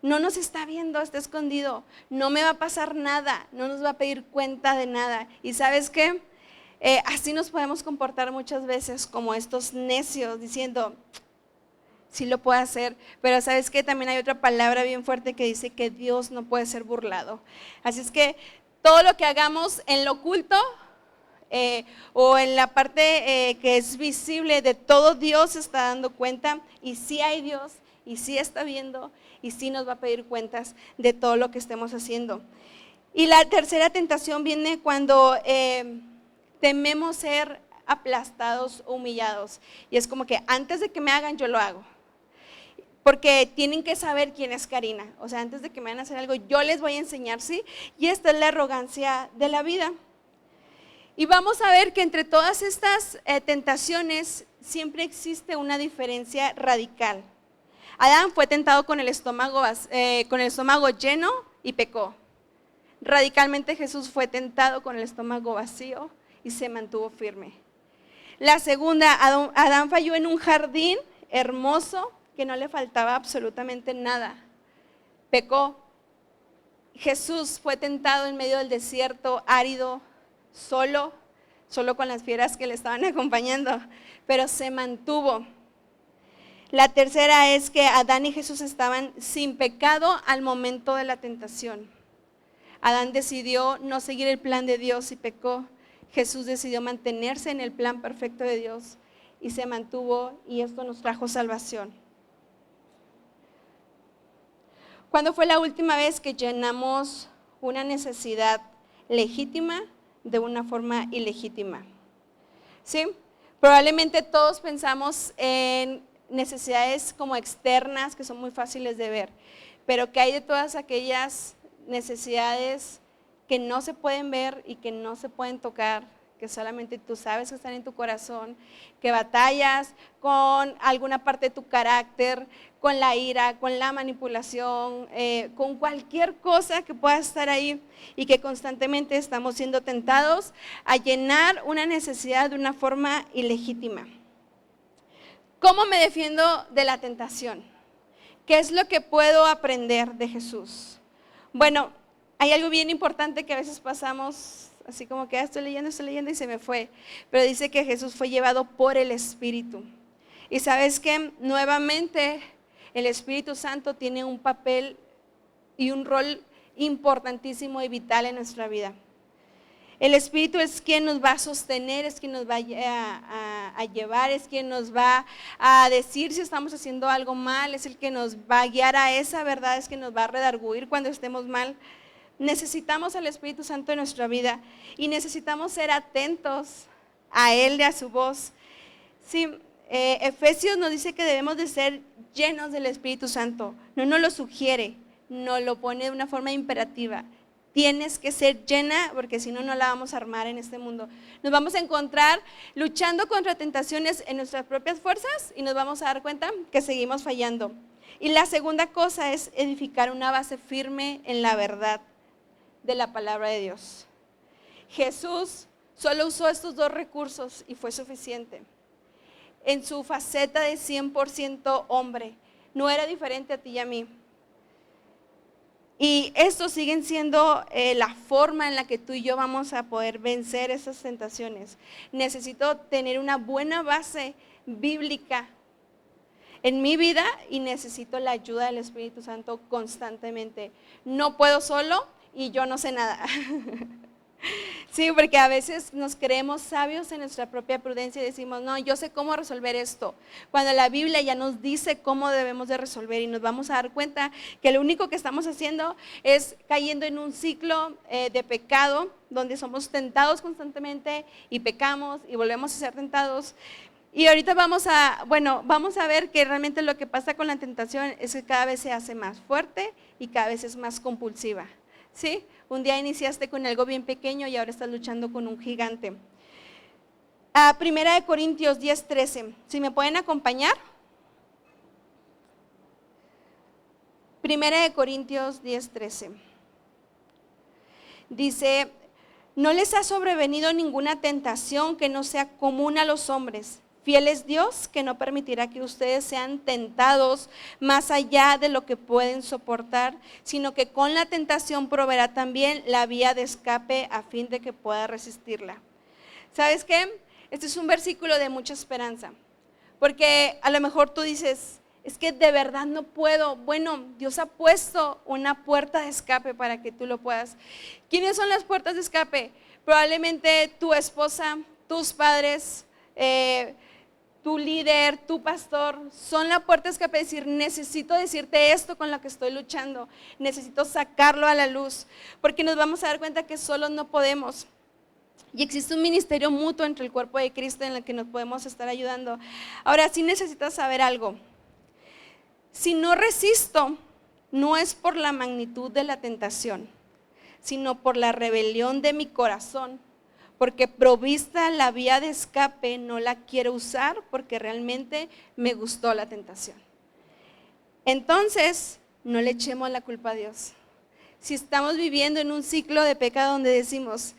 no nos está viendo, está escondido, no me va a pasar nada, no nos va a pedir cuenta de nada. ¿Y sabes qué? Así nos podemos comportar muchas veces como estos necios diciendo, sí lo puede hacer, pero sabes que también hay otra palabra bien fuerte que dice que Dios no puede ser burlado. Así es que todo lo que hagamos en lo oculto o en la parte que es visible de todo, Dios se está dando cuenta, y sí hay Dios, y sí está viendo, y sí nos va a pedir cuentas de todo lo que estemos haciendo. Y la tercera tentación viene cuando tememos ser aplastados o humillados, y es como que antes de que me hagan, yo lo hago. Porque tienen que saber quién es Karina. O sea, antes de que me van a hacer algo, yo les voy a enseñar, ¿sí? Y esta es la arrogancia de la vida. Y vamos a ver que entre todas estas tentaciones siempre existe una diferencia radical. Adán fue tentado con el estómago lleno y pecó. Radicalmente Jesús fue tentado con el estómago vacío y se mantuvo firme. La segunda, Adán falló en un jardín hermoso que no le faltaba absolutamente nada. Pecó. Jesús fue tentado en medio del desierto árido, solo con las fieras que le estaban acompañando, pero se mantuvo. La tercera es que Adán y Jesús estaban sin pecado al momento de la tentación. Adán decidió no seguir el plan de Dios y pecó. Jesús decidió mantenerse en el plan perfecto de Dios y se mantuvo, y esto nos trajo salvación. ¿Cuándo fue la última vez que llenamos una necesidad legítima de una forma ilegítima? ¿Sí? Probablemente todos pensamos en necesidades como externas que son muy fáciles de ver, pero ¿qué hay de todas aquellas necesidades que no se pueden ver y que no se pueden tocar, que solamente tú sabes que están en tu corazón, que batallas con alguna parte de tu carácter, con la ira, con la manipulación, con cualquier cosa que pueda estar ahí, y que constantemente estamos siendo tentados a llenar una necesidad de una forma ilegítima? ¿Cómo me defiendo de la tentación? ¿Qué es lo que puedo aprender de Jesús? Bueno, hay algo bien importante que a veces pasamos así como que estoy leyendo y se me fue. Pero dice que Jesús fue llevado por el Espíritu. Y sabes que nuevamente el Espíritu Santo tiene un papel y un rol importantísimo y vital en nuestra vida. El Espíritu es quien nos va a sostener, es quien nos va a llevar, es quien nos va a decir si estamos haciendo algo mal, es el que nos va a guiar a esa verdad, es quien nos va a redarguir cuando estemos mal. Necesitamos al Espíritu Santo en nuestra vida y necesitamos ser atentos a Él y a su voz. Sí, Efesios nos dice que debemos de ser llenos del Espíritu Santo. No nos lo sugiere, nos lo pone de una forma imperativa. Tienes que ser llena, porque si no, no la vamos a armar en este mundo. Nos vamos a encontrar luchando contra tentaciones en nuestras propias fuerzas y nos vamos a dar cuenta que seguimos fallando. Y la segunda cosa es edificar una base firme en la verdad de la palabra de Dios. Jesús solo usó estos dos recursos y fue suficiente. En su faceta de 100% hombre, no era diferente a ti y a mí. Y estos siguen siendo la forma en la que tú y yo vamos a poder vencer esas tentaciones. Necesito tener una buena base bíblica en mi vida y necesito la ayuda del Espíritu Santo constantemente. No puedo solo y yo no sé nada. Sí, porque a veces nos creemos sabios en nuestra propia prudencia y decimos, no, yo sé cómo resolver esto. Cuando la Biblia ya nos dice cómo debemos de resolver, y nos vamos a dar cuenta que lo único que estamos haciendo es cayendo en un ciclo de pecado, donde somos tentados constantemente y pecamos y volvemos a ser tentados. Y ahorita vamos a ver que realmente lo que pasa con la tentación es que cada vez se hace más fuerte y cada vez es más compulsiva. ¿Sí? Un día iniciaste con algo bien pequeño y ahora estás luchando con un gigante. Primera de Corintios 10:13. Si me pueden acompañar. Primera de Corintios 10:13. Dice, no les ha sobrevenido ninguna tentación que no sea común a los hombres. Fiel es Dios, que no permitirá que ustedes sean tentados más allá de lo que pueden soportar, sino que con la tentación proveerá también la vía de escape a fin de que pueda resistirla. ¿Sabes qué? Este es un versículo de mucha esperanza, porque a lo mejor tú dices, es que de verdad no puedo. Bueno, Dios ha puesto una puerta de escape para que tú lo puedas. ¿Quiénes son las puertas de escape? Probablemente tu esposa, tus padres, tu líder, tu pastor, son la puerta de escape. Decir, necesito decirte esto con lo que estoy luchando, necesito sacarlo a la luz, porque nos vamos a dar cuenta que solos no podemos. Y existe un ministerio mutuo entre el cuerpo de Cristo en el que nos podemos estar ayudando. Ahora, sí necesitas saber algo. Si no resisto, no es por la magnitud de la tentación, sino por la rebelión de mi corazón, porque provista la vía de escape, no la quiero usar porque realmente me gustó la tentación. Entonces, no le echemos la culpa a Dios. Si estamos viviendo en un ciclo de pecado donde decimos,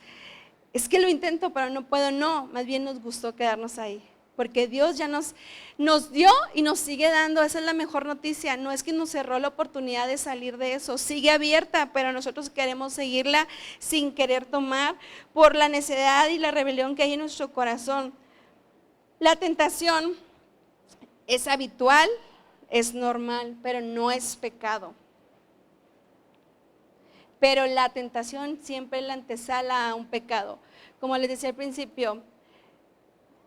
es que lo intento pero no puedo, no, más bien nos gustó quedarnos ahí. Porque Dios ya nos dio y nos sigue dando. Esa es la mejor noticia. No es que nos cerró la oportunidad de salir de eso. Sigue abierta, pero nosotros queremos seguirla sin querer tomar por la necedad y la rebelión que hay en nuestro corazón. La tentación es habitual, es normal, pero no es pecado. Pero la tentación siempre es la antesala a un pecado. Como les decía al principio,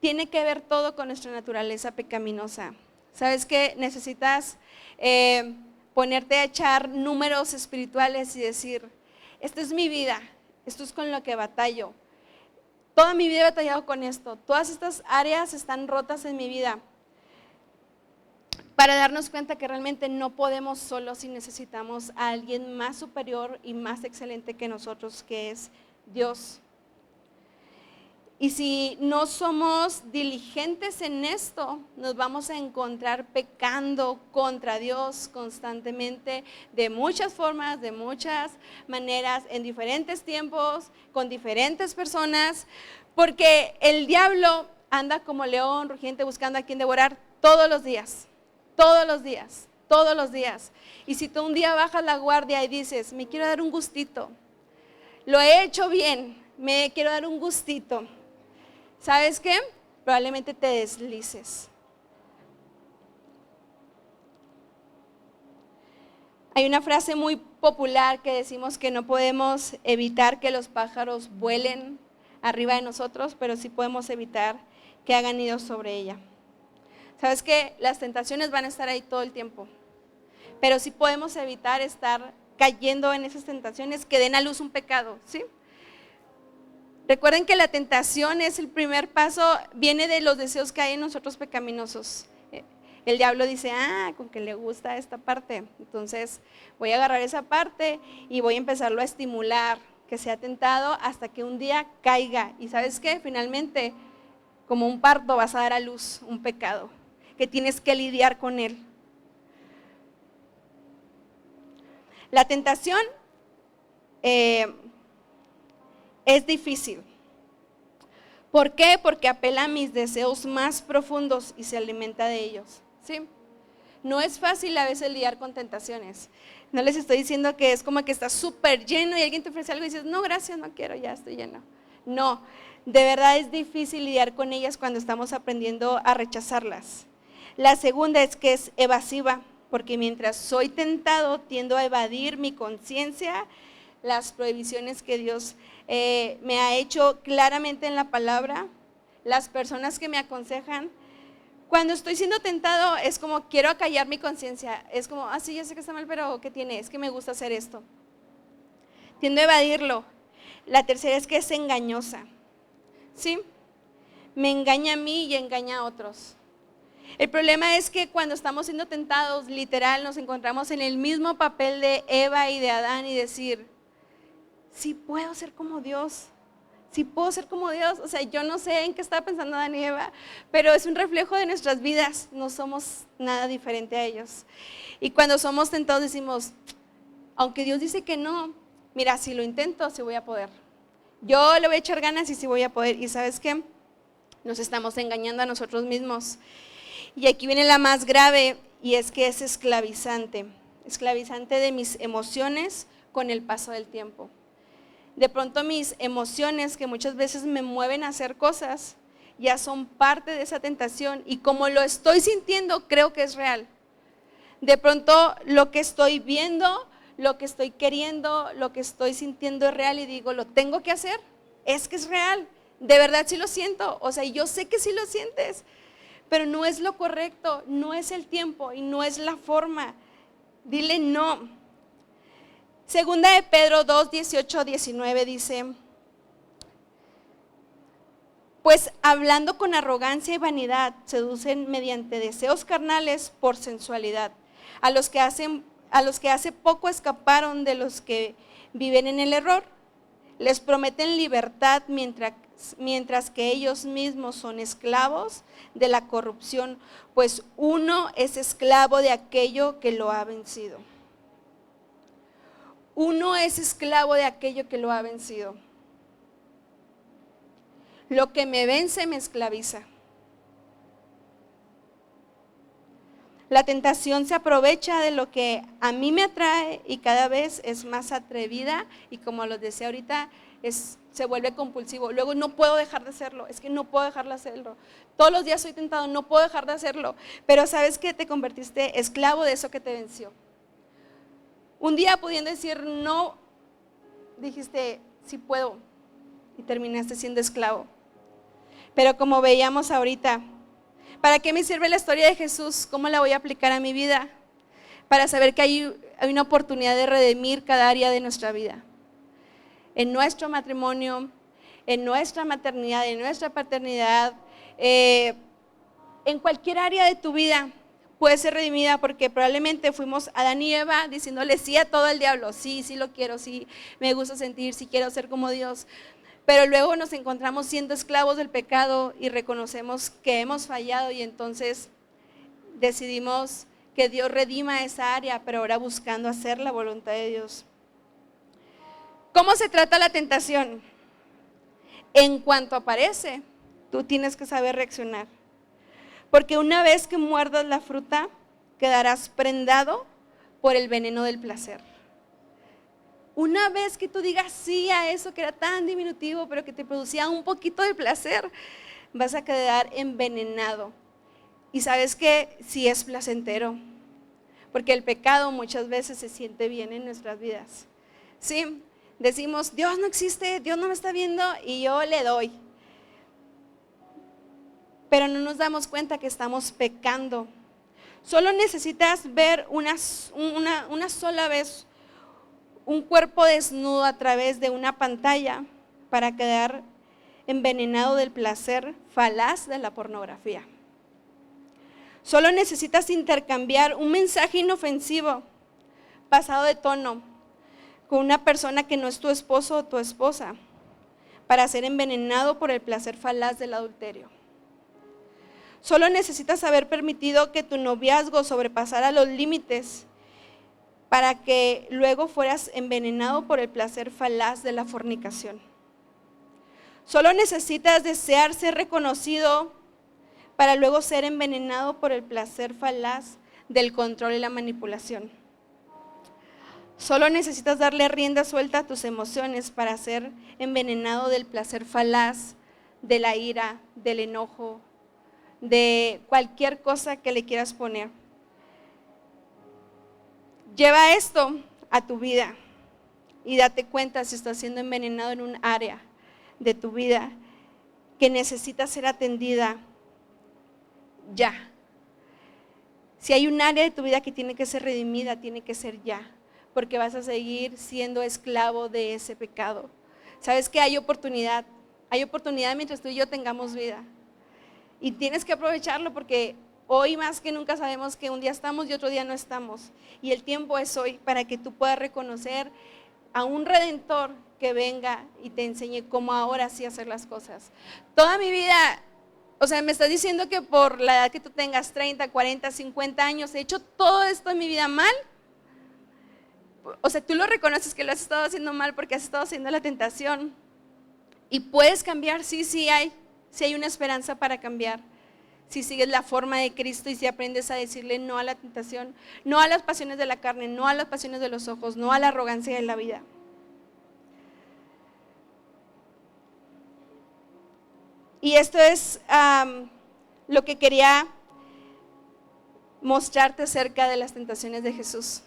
tiene que ver todo con nuestra naturaleza pecaminosa. ¿Sabes qué? Necesitas ponerte a echar números espirituales y decir, esta es mi vida, esto es con lo que batallo. Toda mi vida he batallado con esto, todas estas áreas están rotas en mi vida. Para darnos cuenta que realmente no podemos solos y necesitamos a alguien más superior y más excelente que nosotros, que es Dios. Y si no somos diligentes en esto, nos vamos a encontrar pecando contra Dios constantemente, de muchas formas, de muchas maneras, en diferentes tiempos, con diferentes personas, porque el diablo anda como león rugiente buscando a quien devorar todos los días, todos los días, todos los días. Y si tú un día bajas la guardia y dices, me quiero dar un gustito, lo he hecho bien, me quiero dar un gustito, ¿sabes qué? Probablemente te deslices. Hay una frase muy popular que decimos que no podemos evitar que los pájaros vuelen arriba de nosotros, pero sí podemos evitar que hagan nidos sobre ella. ¿Sabes qué? Las tentaciones van a estar ahí todo el tiempo, pero sí podemos evitar estar cayendo en esas tentaciones que den a luz un pecado, ¿sí? Recuerden que la tentación es el primer paso, viene de los deseos que hay en nosotros pecaminosos. El diablo dice, con que le gusta esta parte, entonces voy a agarrar esa parte y voy a empezarlo a estimular, que sea tentado hasta que un día caiga. Y ¿sabes qué? Finalmente, como un parto, vas a dar a luz un pecado, que tienes que lidiar con él. La tentación es difícil. ¿Por qué? Porque apela a mis deseos más profundos y se alimenta de ellos, ¿sí? No es fácil a veces lidiar con tentaciones. No les estoy diciendo que es como que estás súper lleno y alguien te ofrece algo y dices, no, gracias, no quiero, ya estoy lleno. No, de verdad es difícil lidiar con ellas cuando estamos aprendiendo a rechazarlas. La segunda es que es evasiva, porque mientras soy tentado tiendo a evadir mi conciencia, las prohibiciones que Dios me ha hecho claramente en la palabra, las personas que me aconsejan. Cuando estoy siendo tentado es como quiero acallar mi conciencia, es como, sí, ya sé que está mal, pero ¿qué tiene? Es que me gusta hacer esto. Tiendo a evadirlo. La tercera es que es engañosa, ¿sí? Me engaña a mí y engaña a otros. El problema es que cuando estamos siendo tentados, literal, nos encontramos en el mismo papel de Eva y de Adán y decir, sí puedo ser como Dios, sí puedo ser como Dios. O sea, yo no sé en qué estaba pensando Adán y Eva, pero es un reflejo de nuestras vidas, no somos nada diferente a ellos. Y cuando somos tentados decimos, aunque Dios dice que no, mira, si lo intento, sí voy a poder. Yo le voy a echar ganas y sí voy a poder. ¿Y sabes qué? Nos estamos engañando a nosotros mismos. Y aquí viene la más grave, y es que es esclavizante de mis emociones con el paso del tiempo. De pronto mis emociones, que muchas veces me mueven a hacer cosas, ya son parte de esa tentación, y como lo estoy sintiendo, creo que es real. De pronto lo que estoy viendo, lo que estoy queriendo, lo que estoy sintiendo es real y digo, ¿lo tengo que hacer? Es que es real, de verdad sí lo siento, o sea, yo sé que sí lo sientes, pero no es lo correcto, no es el tiempo y no es la forma. Dile no. Segunda de Pedro 2, 18, 19 dice, pues hablando con arrogancia y vanidad, seducen mediante deseos carnales por sensualidad. A los que hace poco escaparon de los que viven en el error, les prometen libertad mientras que ellos mismos son esclavos de la corrupción, pues uno es esclavo de aquello que lo ha vencido. Uno es esclavo de aquello que lo ha vencido. Lo que me vence me esclaviza. La tentación se aprovecha de lo que a mí me atrae y cada vez es más atrevida y como lo decía ahorita, se vuelve compulsivo. Luego no puedo dejar de hacerlo, es que no puedo dejar de hacerlo. Todos los días soy tentado, no puedo dejar de hacerlo. Pero sabes que te convertiste esclavo de eso que te venció. Un día pudiendo decir no, dijiste sí puedo y terminaste siendo esclavo. Pero como veíamos ahorita, ¿para qué me sirve la historia de Jesús? ¿Cómo la voy a aplicar a mi vida? Para saber que hay una oportunidad de redimir cada área de nuestra vida. En nuestro matrimonio, en nuestra maternidad, en nuestra paternidad, en cualquier área de tu vida puede ser redimida porque probablemente fuimos Adán y Eva diciéndole sí a todo el diablo. Sí, sí lo quiero, sí me gusta sentir, sí quiero ser como Dios. Pero luego nos encontramos siendo esclavos del pecado y reconocemos que hemos fallado y entonces decidimos que Dios redima esa área, pero ahora buscando hacer la voluntad de Dios. ¿Cómo se trata la tentación? En cuanto aparece, tú tienes que saber reaccionar. Porque una vez que muerdas la fruta, quedarás prendado por el veneno del placer. Una vez que tú digas sí a eso que era tan diminutivo, pero que te producía un poquito de placer, vas a quedar envenenado. Y sabes que sí es placentero, porque el pecado muchas veces se siente bien en nuestras vidas. Sí, decimos, Dios no existe, Dios no me está viendo y yo le doy. Pero no nos damos cuenta que estamos pecando. Solo necesitas ver una sola vez un cuerpo desnudo a través de una pantalla para quedar envenenado del placer falaz de la pornografía. Solo necesitas intercambiar un mensaje inofensivo, pasado de tono, con una persona que no es tu esposo o tu esposa, para ser envenenado por el placer falaz del adulterio. Solo necesitas haber permitido que tu noviazgo sobrepasara los límites para que luego fueras envenenado por el placer falaz de la fornicación. Solo necesitas desear ser reconocido para luego ser envenenado por el placer falaz del control y la manipulación. Solo necesitas darle rienda suelta a tus emociones para ser envenenado del placer falaz, de la ira, del enojo, de cualquier cosa que le quieras poner. Lleva esto a tu vida y date cuenta si estás siendo envenenado en un área de tu vida que necesita ser atendida ya. Si hay un área de tu vida que tiene que ser redimida, tiene que ser ya, porque vas a seguir siendo esclavo de ese pecado. ¿Sabes que hay oportunidad? Hay oportunidad mientras tú y yo tengamos vida. Y tienes que aprovecharlo porque hoy más que nunca sabemos que un día estamos y otro día no estamos. Y el tiempo es hoy para que tú puedas reconocer a un Redentor que venga y te enseñe cómo ahora sí hacer las cosas. Toda mi vida, o sea, me estás diciendo que por la edad que tú tengas, 30, 40, 50 años, he hecho todo esto en mi vida mal. O sea, tú lo reconoces que lo has estado haciendo mal porque has estado haciendo la tentación. Y puedes cambiar, sí hay una esperanza para cambiar. Si sigues la forma de Cristo y si aprendes a decirle no a la tentación, no a las pasiones de la carne, no a las pasiones de los ojos, no a la arrogancia de la vida. Y esto es lo que quería mostrarte acerca de las tentaciones de Jesús.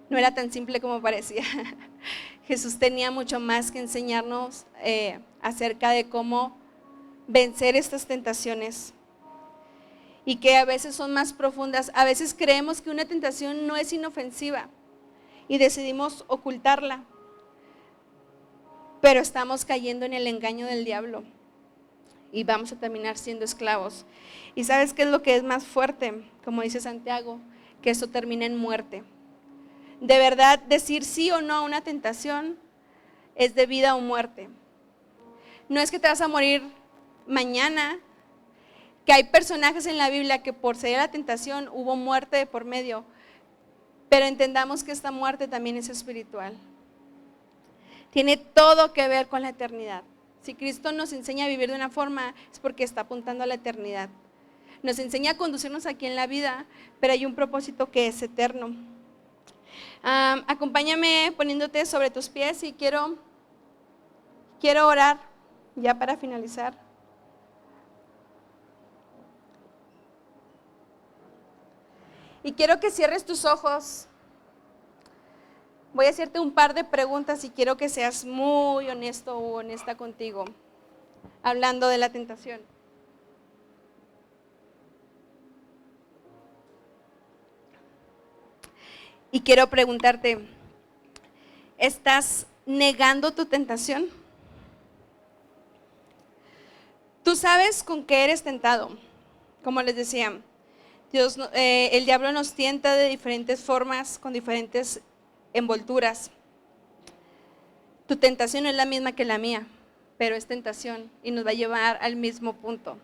No era tan simple como parecía. Jesús tenía mucho más que enseñarnos acerca de cómo vencer estas tentaciones, y que a veces son más profundas. A veces creemos que una tentación no es inofensiva y decidimos ocultarla, pero estamos cayendo en el engaño del diablo y vamos a terminar siendo esclavos. ¿Y sabes qué es lo que es más fuerte? Como dice Santiago, que eso termina en muerte. De verdad, decir sí o no a una tentación es de vida o muerte. No es que te vas a morir mañana, que hay personajes en la Biblia que por ceder a la tentación hubo muerte de por medio, pero entendamos que esta muerte también es espiritual. Tiene todo que ver con la eternidad. Si Cristo nos enseña a vivir de una forma, es porque está apuntando a la eternidad. Nos enseña a conducirnos aquí en la vida, pero hay un propósito que es eterno. Acompáñame poniéndote sobre tus pies y quiero orar ya para finalizar. Y quiero que cierres tus ojos. Voy a hacerte un par de preguntas y quiero que seas muy honesto o honesta contigo, hablando de la tentación. Y quiero preguntarte, ¿estás negando tu tentación? Tú sabes con qué eres tentado. Como les decía, el diablo nos tienta de diferentes formas, con diferentes envolturas. Tu tentación no es la misma que la mía, pero es tentación y nos va a llevar al mismo punto.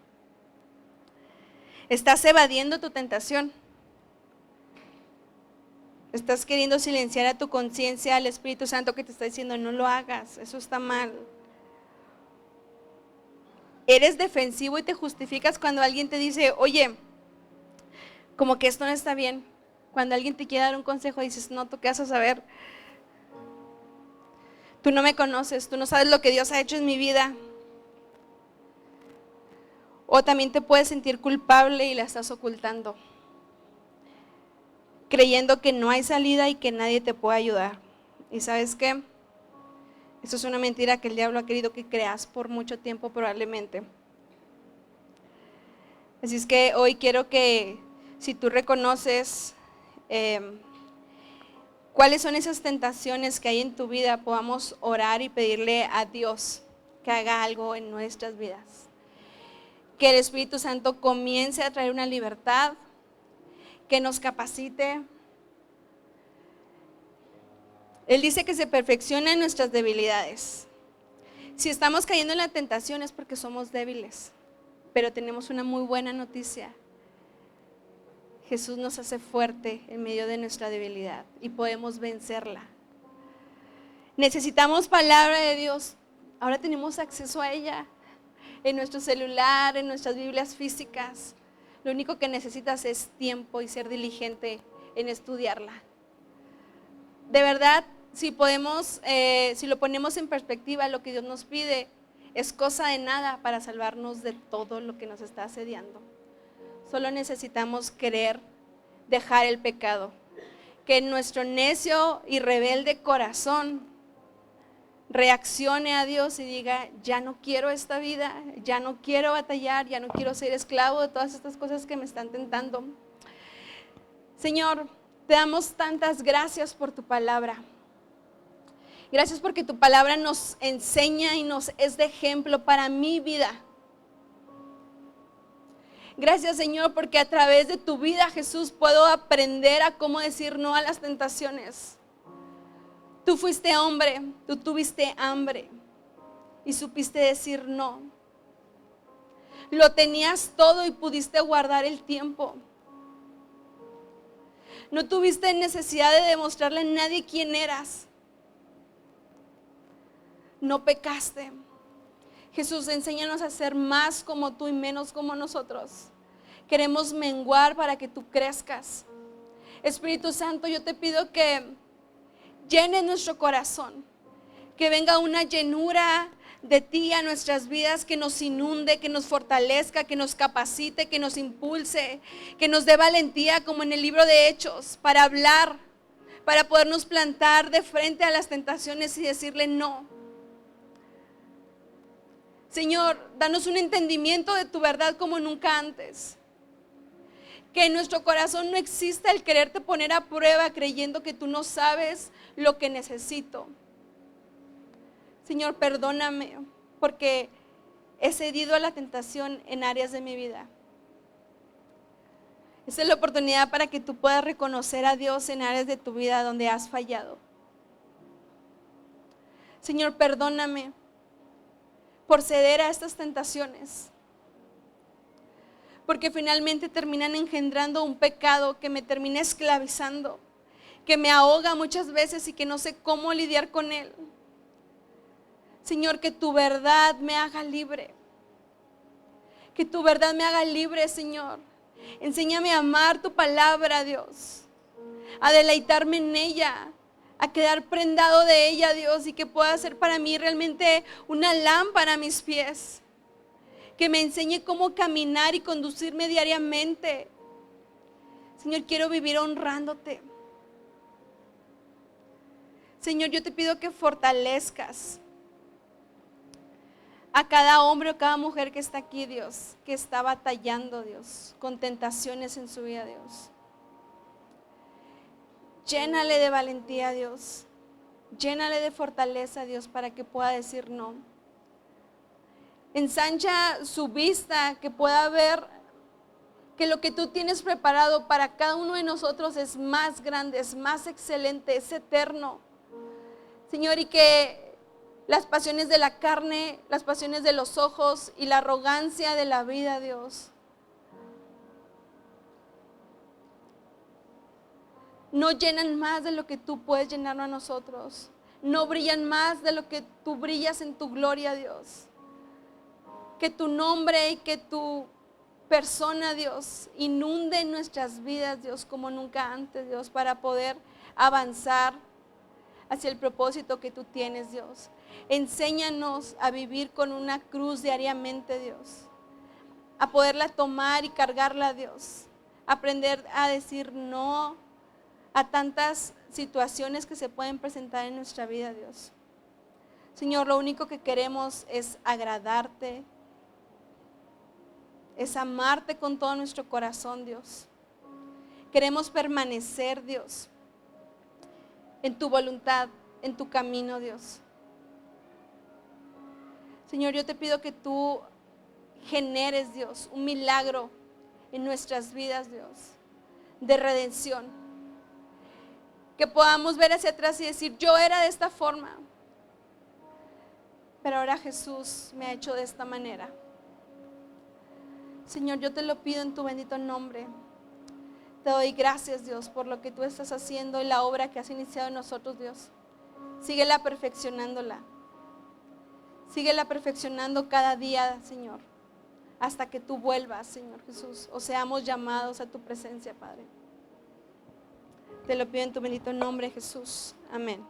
¿Estás evadiendo tu tentación? ¿Estás queriendo silenciar a tu conciencia, al Espíritu Santo que te está diciendo no lo hagas, eso está mal? ¿Eres defensivo y te justificas cuando alguien te dice, oye, como que esto no está bien? Cuando alguien te quiere dar un consejo dices, no, ¿tú qué vas a saber? Tú no me conoces, tú no sabes lo que Dios ha hecho en mi vida. O también te puedes sentir culpable y la estás ocultando, creyendo que no hay salida y que nadie te puede ayudar. ¿Y sabes qué? Eso es una mentira que el diablo ha querido que creas por mucho tiempo probablemente. Así es que hoy quiero que, si tú reconoces cuáles son esas tentaciones que hay en tu vida, podamos orar y pedirle a Dios que haga algo en nuestras vidas. Que el Espíritu Santo comience a traer una libertad, que nos capacite. Él dice que se perfecciona en nuestras debilidades. Si estamos cayendo en la tentación es porque somos débiles, pero tenemos una muy buena noticia. Jesús nos hace fuerte en medio de nuestra debilidad y podemos vencerla. Necesitamos palabra de Dios. Ahora tenemos acceso a ella en nuestro celular, en nuestras Biblias físicas. Lo único que necesitas es tiempo y ser diligente en estudiarla. De verdad, si lo ponemos en perspectiva, lo que Dios nos pide es cosa de nada para salvarnos de todo lo que nos está asediando. Solo necesitamos querer dejar el pecado, que nuestro necio y rebelde corazón reaccione a Dios y diga, ya no quiero esta vida, ya no quiero batallar, ya no quiero ser esclavo de todas estas cosas que me están tentando. Señor, te damos tantas gracias por tu palabra. Gracias porque tu palabra nos enseña y nos es de ejemplo para mi vida. Gracias, Señor, porque a través de tu vida, Jesús, puedo aprender a cómo decir no a las tentaciones. Tú fuiste hombre, tú tuviste hambre y supiste decir no. Lo tenías todo y pudiste guardar el tiempo. No tuviste necesidad de demostrarle a nadie quién eras. No pecaste. Jesús, enséñanos a ser más como tú y menos como nosotros. Queremos menguar para que tú crezcas. Espíritu Santo, yo te pido que llenes nuestro corazón, que venga una llenura de ti a nuestras vidas, que nos inunde, que nos fortalezca, que nos capacite, que nos impulse, que nos dé valentía como en el libro de Hechos para hablar, para podernos plantar de frente a las tentaciones y decirle no. Señor, danos un entendimiento de tu verdad como nunca antes. Que en nuestro corazón no exista el quererte poner a prueba creyendo que tú no sabes lo que necesito. Señor, perdóname porque he cedido a la tentación en áreas de mi vida. Esta es la oportunidad para que tú puedas reconocer a Dios en áreas de tu vida donde has fallado. Señor, perdóname por ceder a estas tentaciones, porque finalmente terminan engendrando un pecado que me termina esclavizando, que me ahoga muchas veces y que no sé cómo lidiar con él. Señor, que tu verdad me haga libre. Que tu verdad me haga libre, Señor. Enséñame a amar tu palabra, Dios. A deleitarme en ella. A quedar prendado de ella, Dios. Y que pueda ser para mí realmente una lámpara a mis pies. Que me enseñe cómo caminar y conducirme diariamente. Señor, quiero vivir honrándote. Señor, yo te pido que fortalezcas a cada hombre o cada mujer que está aquí, Dios, que está batallando, Dios, con tentaciones en su vida, Dios. Llénale de valentía, Dios. Llénale de fortaleza, Dios, para que pueda decir no. Ensancha su vista, que pueda ver que lo que tú tienes preparado para cada uno de nosotros es más grande, es más excelente, es eterno. Señor, y que las pasiones de la carne, las pasiones de los ojos y la arrogancia de la vida, Dios, no llenan más de lo que tú puedes llenarnos a nosotros. No brillan más de lo que tú brillas en tu gloria, Dios. Que tu nombre y que tu persona, Dios, inunde nuestras vidas, Dios, como nunca antes, Dios, para poder avanzar hacia el propósito que tú tienes, Dios. Enséñanos a vivir con una cruz diariamente, Dios. A poderla tomar y cargarla, Dios. Aprender a decir no a tantas situaciones que se pueden presentar en nuestra vida, Dios. Señor, lo único que queremos es agradarte, es amarte con todo nuestro corazón, Dios. Queremos permanecer, Dios, en tu voluntad, en tu camino, Dios. Señor, yo te pido que tú generes, Dios, un milagro en nuestras vidas, Dios, de redención. Que podamos ver hacia atrás y decir, yo era de esta forma, pero ahora Jesús me ha hecho de esta manera. Señor, yo te lo pido en tu bendito nombre. Te doy gracias, Dios, por lo que tú estás haciendo y la obra que has iniciado en nosotros, Dios. Síguela perfeccionándola. Síguela perfeccionando cada día, Señor, hasta que tú vuelvas, Señor Jesús, o seamos llamados a tu presencia, Padre. Te lo pido en tu bendito nombre, Jesús. Amén.